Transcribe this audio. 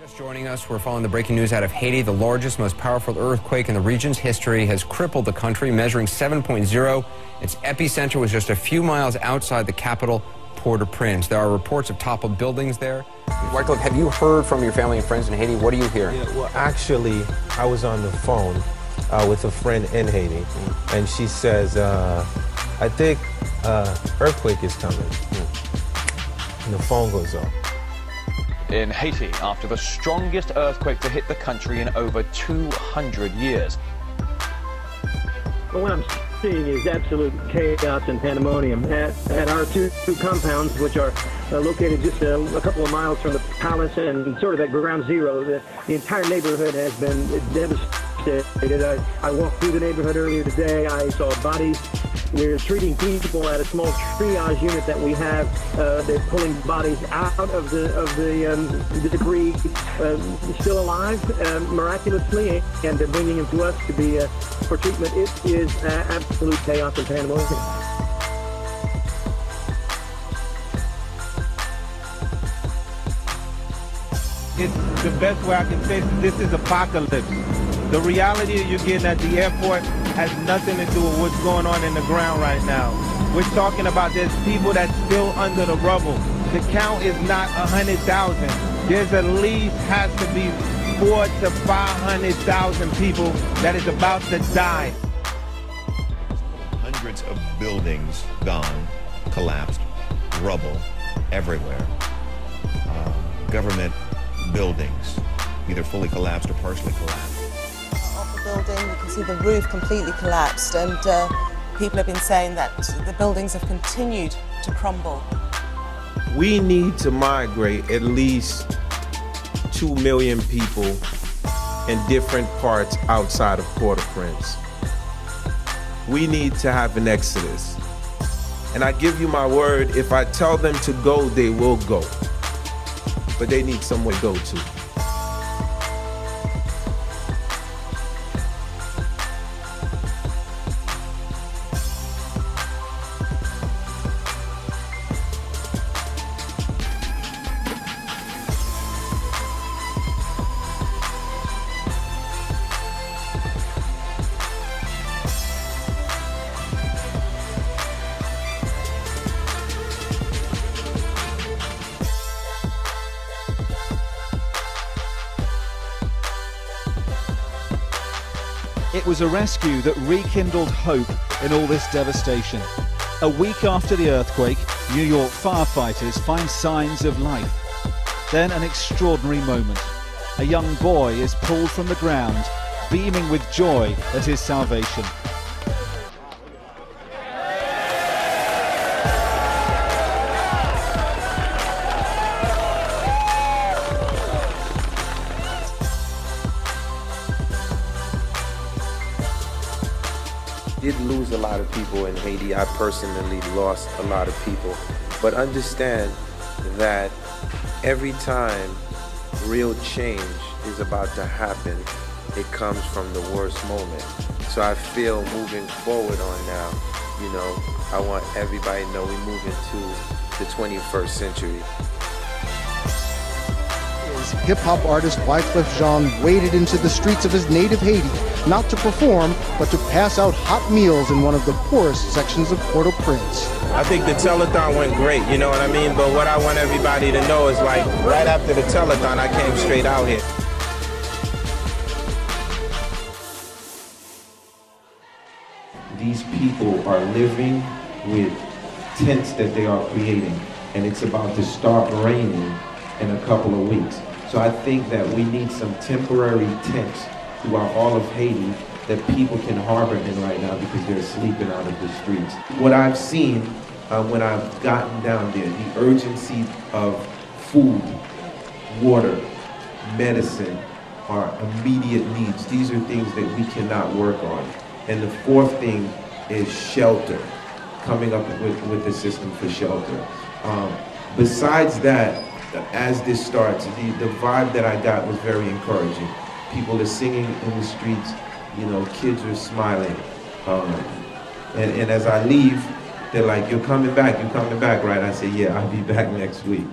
Just joining us, we're following the breaking news out of Haiti. The largest, most powerful earthquake in the region's history has crippled the country, measuring 7.0. Its epicenter was just a few miles outside the capital, Port-au-Prince. There are reports of toppled buildings there. Wyclef, have you heard from your family and friends in Haiti? What are you hearing? Yeah, well, actually, I was on the phone with a friend in Haiti, and she says, I think earthquake is coming. And the phone goes off. In Haiti, after the strongest earthquake to hit the country in over 200 years. Well, what I'm seeing is absolute chaos and pandemonium at our two compounds, which are located just a couple of miles from the palace and sort of at ground zero. The entire neighborhood has been devastated. I walked through the neighborhood earlier today. I saw bodies. We're treating people at a small triage unit that we have. They're pulling bodies out of the debris, still alive, miraculously, and they're bringing them to us to be for treatment. It is absolute chaos and pandemonium. It's the best way I can say this is apocalypse. The reality that you're getting at the airport has nothing to do with what's going on in the ground right now. We're talking about there's people that's still under the rubble. The count is not 100,000. There's at least has to be 400,000 to 500,000 people that is about to die. Hundreds of buildings gone, collapsed, rubble everywhere. Government buildings, either fully collapsed or partially collapsed. Off the building, you can see the roof completely collapsed, and people have been saying that the buildings have continued to crumble. We need to migrate at least 2 million people in different parts outside of Port-au-Prince. We need to have an exodus. And I give you my word, if I tell them to go, they will go. But they need somewhere to go to. It was a rescue that rekindled hope in all this devastation. A week after the earthquake, New York firefighters find signs of life. Then an extraordinary moment. A young boy is pulled from the ground, beaming with joy at his salvation. Did lose a lot of people in Haiti. I personally lost a lot of people. But understand that every time real change is about to happen, it comes from the worst moment. So I feel moving forward on now, I want everybody to know we move into the 21st century. Hip-hop artist Wyclef Jean waded into the streets of his native Haiti, not to perform, but to pass out hot meals in one of the poorest sections of Port-au-Prince. I think the telethon went great, you know what I mean? But what I want everybody to know is, like, right after the telethon, I came straight out here. These people are living with tents that they are creating, and it's about to start raining in a couple of weeks. So I think that we need some temporary tents throughout all of Haiti that people can harbor in right now because they're sleeping out of the streets. What I've seen when I've gotten down there, the urgency of food, water, medicine are immediate needs. These are things that we cannot work on. And the fourth thing is shelter, coming up with the system for shelter. Besides that, as this starts, the vibe that I got was very encouraging. People are singing in the streets, kids are smiling. And as I leave, they're like, you're coming back, right? I say, yeah, I'll be back next week.